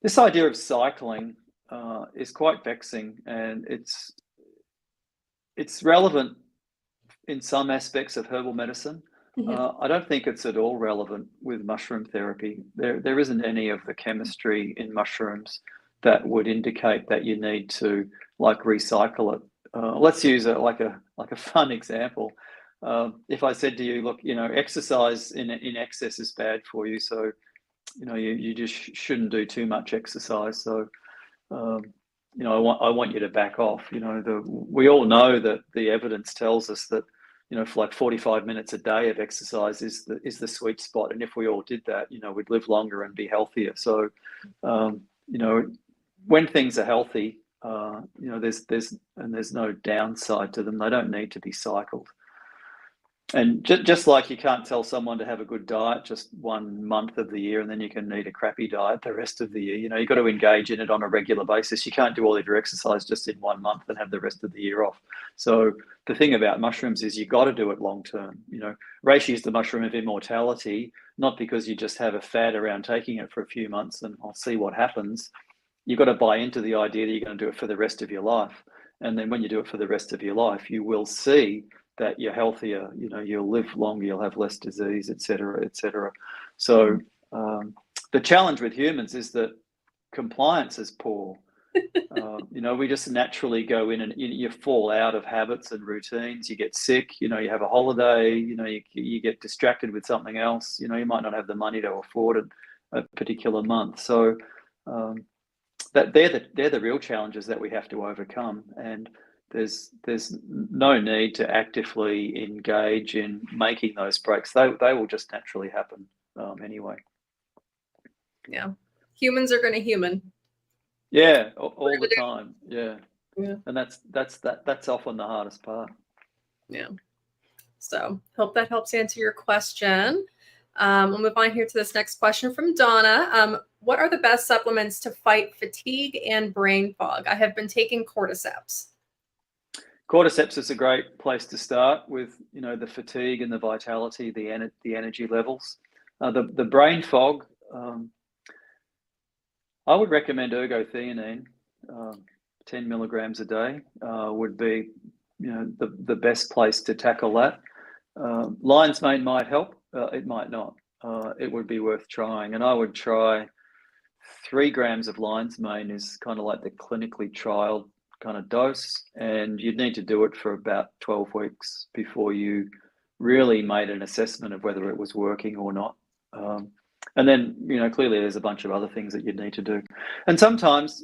This idea of cycling is quite vexing, and it's relevant in some aspects of herbal medicine. I don't think it's at all relevant with mushroom therapy. There isn't any of the chemistry in mushrooms that would indicate that you need to recycle it. Let's use like a fun example. If I said to you, look, exercise in excess is bad for you, so you just shouldn't do too much exercise. So I want you to back off. We all know that the evidence tells us that for like 45 minutes a day of exercise is the sweet spot. And if we all did that, we'd live longer and be healthier. So, when things are healthy, there's no downside to them. They don't need to be cycled. And just like you can't tell someone to have a good diet just 1 month of the year, and then you can eat a crappy diet the rest of the year. You've got to engage in it on a regular basis. You can't do all of your exercise just in 1 month and have the rest of the year off. So the thing about mushrooms is you got to do it long term. Reishi is the mushroom of immortality, not because you just have a fad around taking it for a few months and I'll see what happens. You've got to buy into the idea that you're going to do it for the rest of your life. And then when you do it for the rest of your life, you will see that you're healthier, you'll live longer, you'll have less disease, et cetera, et cetera. So the challenge with humans is that compliance is poor. We just naturally go in and you fall out of habits and routines. You get sick, you have a holiday, you get distracted with something else. You might not have the money to afford it a particular month. So that they're the real challenges that we have to overcome. And there's no need to actively engage in making those breaks. They will just naturally happen anyway. Yeah, humans are going to human. Yeah, all the time. Yeah, and that's often the hardest part. Yeah. So hope that helps answer your question. We'll move on here to this next question from Donna. What are the best supplements to fight fatigue and brain fog? I have been taking cordyceps. Cordyceps is a great place to start with, the fatigue and the vitality, the energy levels. The brain fog, I would recommend ergothioneine. 10 milligrams a day would be, the best place to tackle that. Lion's mane might help. It might not. It would be worth trying. And I would try 3 grams of lion's mane is kind of like the clinically trialed kind of dose, and you'd need to do it for about 12 weeks before you really made an assessment of whether it was working or not. And then, clearly there's a bunch of other things that you'd need to do. And sometimes,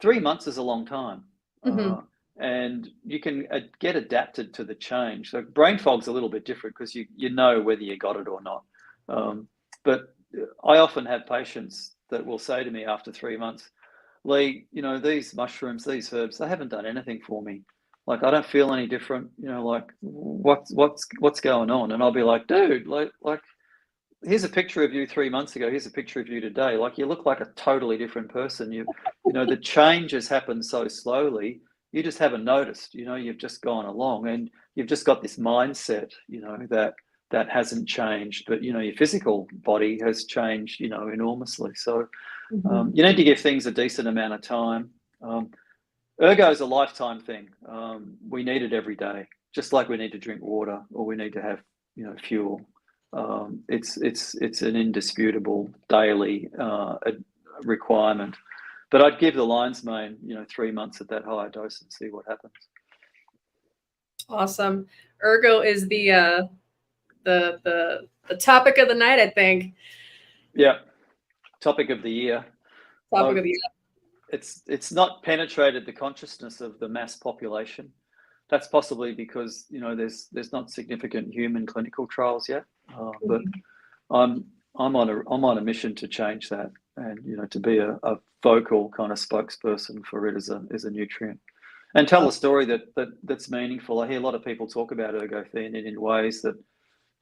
3 months is a long time. And you can get adapted to the change. So brain fog's a little bit different because you know whether you got it or not. But I often have patients that will say to me after 3 months, Lee, these mushrooms, these herbs, they haven't done anything for me. Like, I don't feel any different, like what's going on? And I'll be like, dude, like here's a picture of you 3 months ago. Here's a picture of you today. Like, you look like a totally different person. The changes happen so slowly. You just haven't noticed, you've just gone along, and you've just got this mindset, that hasn't changed, but your physical body has changed, enormously. So you need to give things a decent amount of time. Ergo is a lifetime thing. We need it every day, just like we need to drink water or we need to have, fuel. It's an indisputable daily requirement. But I'd give the lion's mane, 3 months at that higher dose and see what happens. Awesome. Ergo is the topic of the night, I think. Yeah, topic of the year. Topic of the year. It's not penetrated the consciousness of the mass population. That's possibly because there's not significant human clinical trials yet. But I'm on a mission to change that, and to be a vocal kind of spokesperson for it as a nutrient, and tell a story that's meaningful. I hear a lot of people talk about ergothioneine in ways that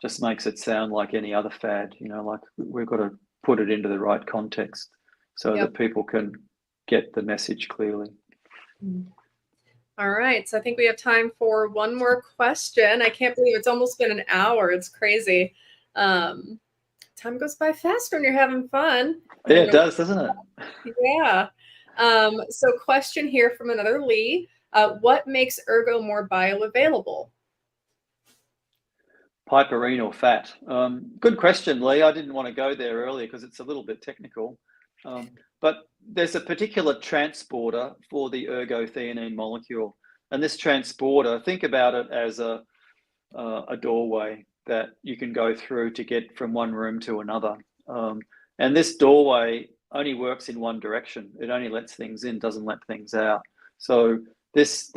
just makes it sound like any other fad. Like, we've got to put it into the right context so that people can get the message clearly. All right, so I think we have time for one more question. I can't believe it's almost been an hour. It's crazy. Time goes by fast when you're having fun. Yeah, it does, doesn't it? Yeah. So question here from another Lee. What makes Ergo more bioavailable? Piperine or fat? Good question, Lee. I didn't want to go there earlier because it's a little bit technical. But there's a particular transporter for the ergothioneine molecule. And this transporter, think about it as a doorway that you can go through to get from one room to another. And this doorway only works in one direction. It only lets things in, doesn't let things out. So this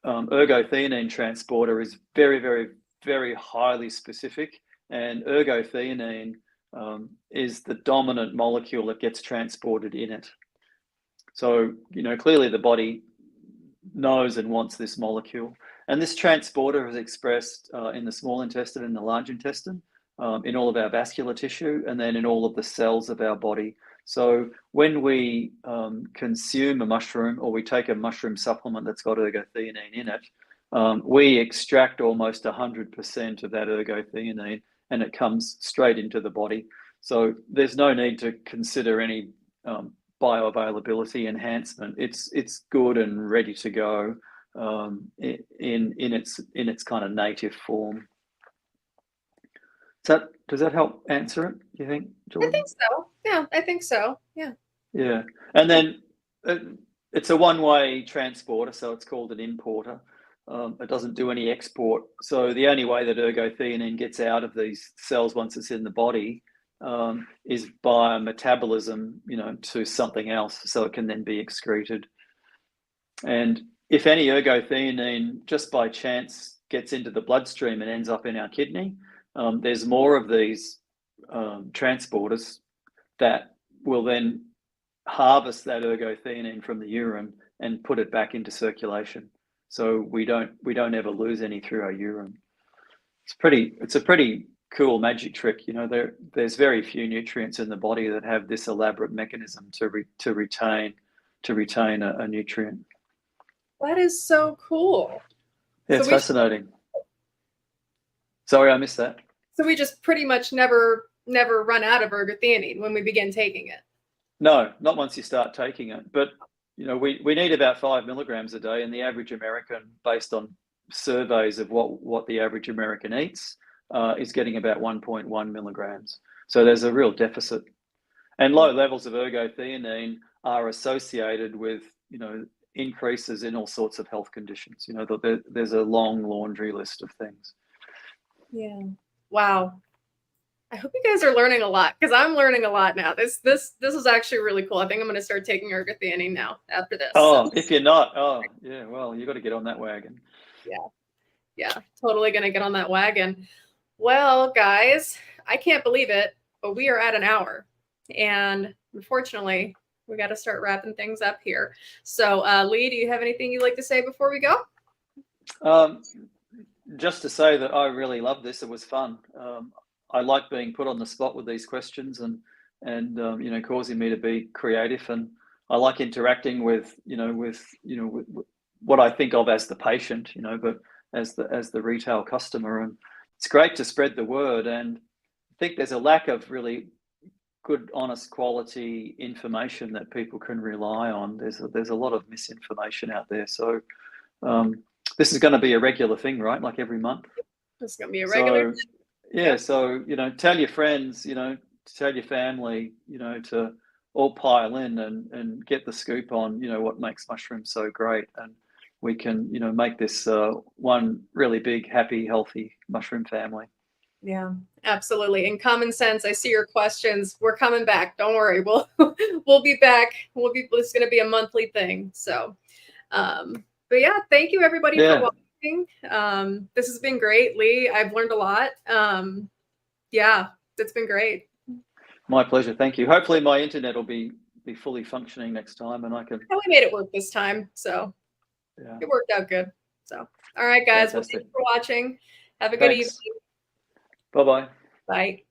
ergothioneine transporter is very, very, very highly specific. And ergothioneine is the dominant molecule that gets transported in it. So, clearly the body knows and wants this molecule. And this transporter is expressed in the small intestine and the large intestine, in all of our vascular tissue, and then in all of the cells of our body. So when we consume a mushroom, or we take a mushroom supplement that's got ergothioneine in it, we extract almost 100% of that ergothioneine, and it comes straight into the body. So there's no need to consider any bioavailability enhancement. It's good and ready to go in its kind of native form. Does that help answer it, do you think, Jordan? I think so. Yeah, I think so. Yeah. Yeah. And then it's a one-way transporter, so it's called an importer. It doesn't do any export. So the only way that ergothioneine gets out of these cells once it's in the body is by metabolism, to something else, so it can then be excreted. And if any ergothioneine just by chance gets into the bloodstream and ends up in our kidney, there's more of these transporters that will then harvest that ergothioneine from the urine and put it back into circulation. So we don't ever lose any through our urine. It's a pretty cool magic trick. There's very few nutrients in the body that have this elaborate mechanism to retain a nutrient. That is so cool. Yeah, it's fascinating. Sorry, I missed that. So we just pretty much never run out of ergothioneine when we begin taking it. No, not once you start taking it. But we need about 5 milligrams a day, and the average American, based on surveys of what the average American eats, is getting about 1.1 milligrams. So there's a real deficit. And low levels of ergothioneine are associated with, increases in all sorts of health conditions. There's a long laundry list of things. Yeah. Wow. I hope you guys are learning a lot, because I'm learning a lot now. This is actually really cool. I think I'm going to start taking ergothioneine now after this. Oh, if you're not, yeah, well, you got to get on that wagon. Yeah, totally going to get on that wagon. Well, guys, I can't believe it, but we are at an hour, and unfortunately, we got to start wrapping things up here. So, Lee, do you have anything you'd like to say before we go? Just to say that I really loved this. It was fun. I like being put on the spot with these questions and you know, causing me to be creative, and I like interacting with what I think of as the patient, you know, but as the retail customer, and it's great to spread the word. And I think there's a lack of really good, honest, quality information that people can rely on. There's a lot of misinformation out there, so this is going to be a regular thing, right? Like every month. It's going to be a regular. So yeah, so you know, tell your friends, you know, tell your family, you know, to all pile in and get the scoop on, you know, what makes mushrooms so great, and we can, you know, make this one really big, happy, healthy mushroom family. Yeah, absolutely. And common sense. I see your questions. We're coming back. Don't worry. We'll be back. It's going to be a monthly thing. So, but yeah, thank you everybody for watching. This has been great, Lee. I've learned a lot. Yeah, it's been great. My pleasure. Thank you. Hopefully my internet will be fully functioning next time, and I can. We made it work this time, so yeah, it worked out good. So, all right, guys. Well, thanks for watching. Have a good evening. Bye-bye. Bye.